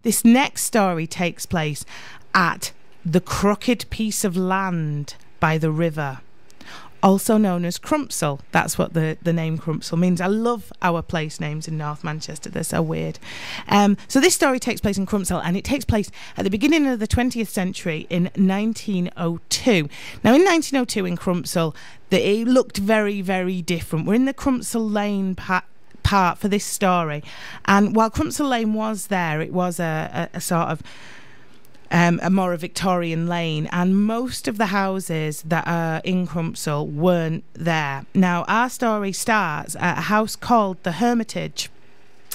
This next story takes place at the crooked piece of land by the river, also known as Crumpsall. That's what the name Crumpsall means. I love our place names in North Manchester. They're so weird. So this story takes place in Crumpsall, and it takes place at the beginning of the 20th century in 1902. Now, in 1902 in Crumpsall, it looked very, very different. We're in the Crumpsall Lane part for this story. And while Crumpsall Lane was there, it was a sort of a more Victorian lane, and most of the houses that are in Crumpsall weren't there. Now, our story starts at a house called the Hermitage.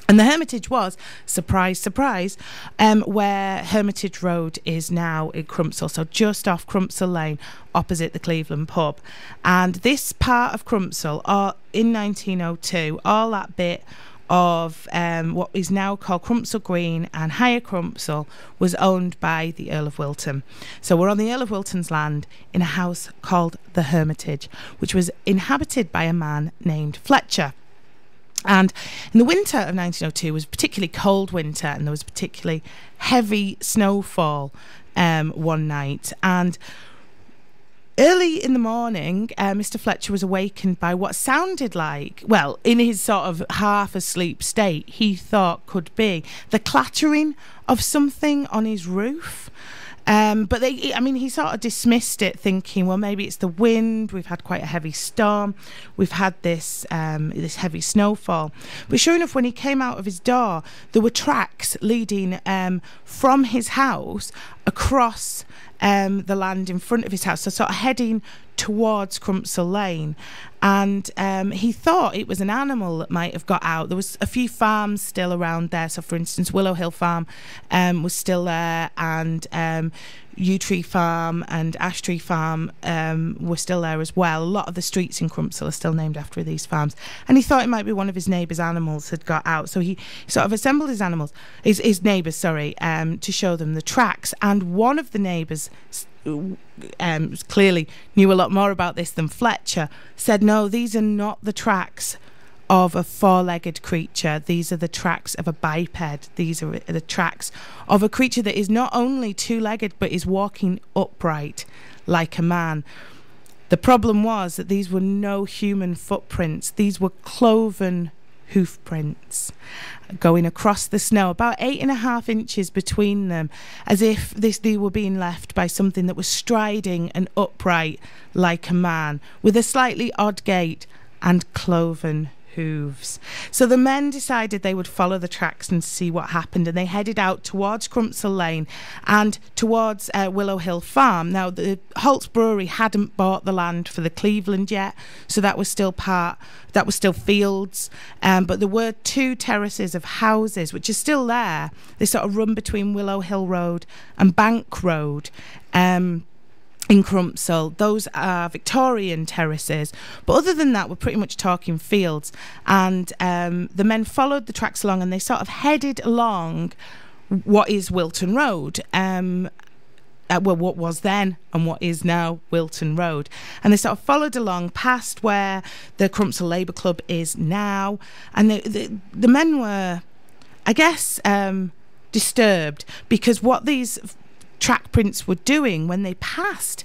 And the Hermitage was, surprise, surprise, where Hermitage Road is now in Crumpsall, so just off Crumpsall Lane, opposite the Cleveland pub. And this part of Crumpsall, in 1902, all that bit of what is now called Crumpsall Green and Higher Crumpsall, was owned by the Earl of Wilton. So we're on the Earl of Wilton's land in a house called the Hermitage, which was inhabited by a man named Fletcher. And in the winter of 1902 was a particularly cold winter, and there was particularly heavy snowfall one night. And early in the morning, Mr. Fletcher was awakened by what sounded like, well, in his sort of half-asleep state, he thought could be the clattering of something on his roof. But he sort of dismissed it, thinking, well, maybe it's the wind. We've had quite a heavy storm. We've had this heavy snowfall. But sure enough, when he came out of his door, there were tracks leading from his house across the land in front of his house, so sort of heading towards Crumpsall Lane. And he thought it was an animal that might have got out. There was a few farms still around there. So, for instance, Willow Hill Farm was still there, and Yew Tree Farm and Ash Tree Farm were still there as well. A lot of the streets in Crumpsall are still named after these farms. And he thought it might be one of his neighbours' animals had got out. So he sort of assembled his neighbours, to show them the tracks. And one of the neighbours, clearly knew a lot more about this than Fletcher, said, no, these are not the tracks of a four-legged creature. These are the tracks of a biped. These are the tracks of a creature that is not only two-legged but is walking upright like a man. The problem was that these were no human footprints. These were cloven hoof prints going across the snow, about 8.5 inches between them, as if they were being left by something that was striding and upright like a man, with a slightly odd gait and cloven hooves. So the men decided they would follow the tracks and see what happened, and they headed out towards Crumpsall Lane and towards Willow Hill Farm. Now, the Holt's Brewery hadn't bought the land for the Cleveland yet, so that was still fields, but there were two terraces of houses which are still there. They sort of run between Willow Hill Road and Bank Road in Crumpsall. Those are Victorian terraces, but other than that, we're pretty much talking fields. And the men followed the tracks along, and they sort of headed along what is Wilton Road, what was then and what is now Wilton Road. And they sort of followed along past where the Crumpsall Labour Club is now, and the men were, I guess, disturbed, because what these track prints were doing when they passed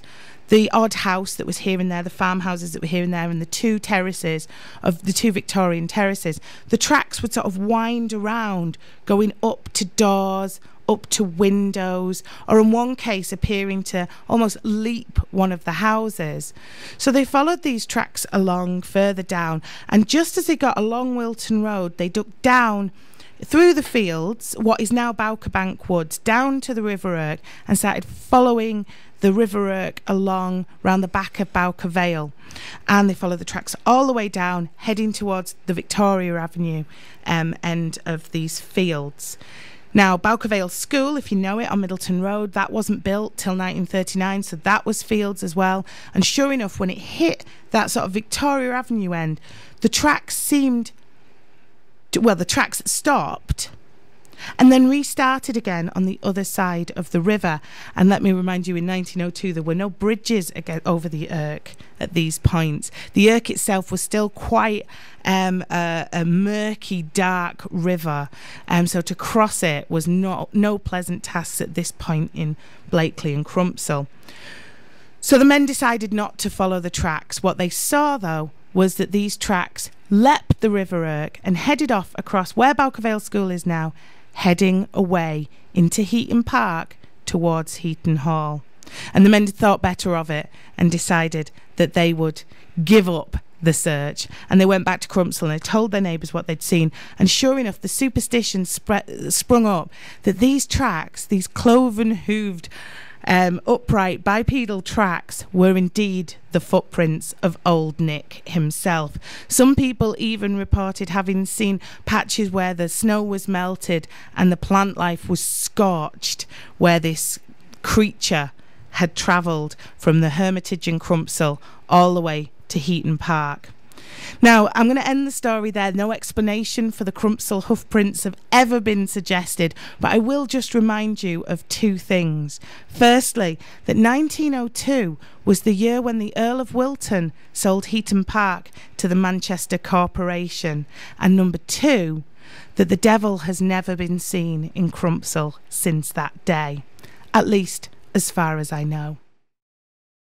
the odd house that was here and there, the farmhouses that were here and there, and the two terraces of the two Victorian terraces, the tracks would sort of wind around, going up to doors, up to windows, or in one case appearing to almost leap one of the houses. So they followed these tracks along further down, and just as they got along Wilton Road, they ducked down through the fields, what is now Bowker Bank Woods, down to the River Irk, and started following the River Irk along round the back of Bowker Vale. And they followed the tracks all the way down, heading towards the Victoria Avenue end of these fields. Now, Bowker Vale School, if you know it, on Middleton Road, that wasn't built till 1939, so that was fields as well. And sure enough, when it hit that sort of Victoria Avenue end, the tracks stopped, and then restarted again on the other side of the river. And let me remind you, in 1902 there were no bridges over the Irk at these points. The Irk itself was still quite a murky, dark river, so to cross it was no pleasant task at this point in Blakely and Crumpsall. So the men decided not to follow the tracks. What they saw, though, was that these tracks leapt the River Irk and headed off across where Bowkervale School is now, heading away into Heaton Park towards Heaton Hall. And the men thought better of it and decided that they would give up the search. And they went back to Crumpsall and they told their neighbours what they'd seen. And sure enough, the superstition sprung up that these tracks, these cloven-hooved, upright bipedal tracks, were indeed the footprints of Old Nick himself. Some people even reported having seen patches where the snow was melted and the plant life was scorched, where this creature had travelled from the Hermitage in Crumpsall all the way to Heaton Park. Now, I'm going to end the story there. No explanation for the Crumpsall hoof prints have ever been suggested, but I will just remind you of two things. Firstly, that 1902 was the year when the Earl of Wilton sold Heaton Park to the Manchester Corporation. And number two, that the devil has never been seen in Crumpsall since that day, at least as far as I know.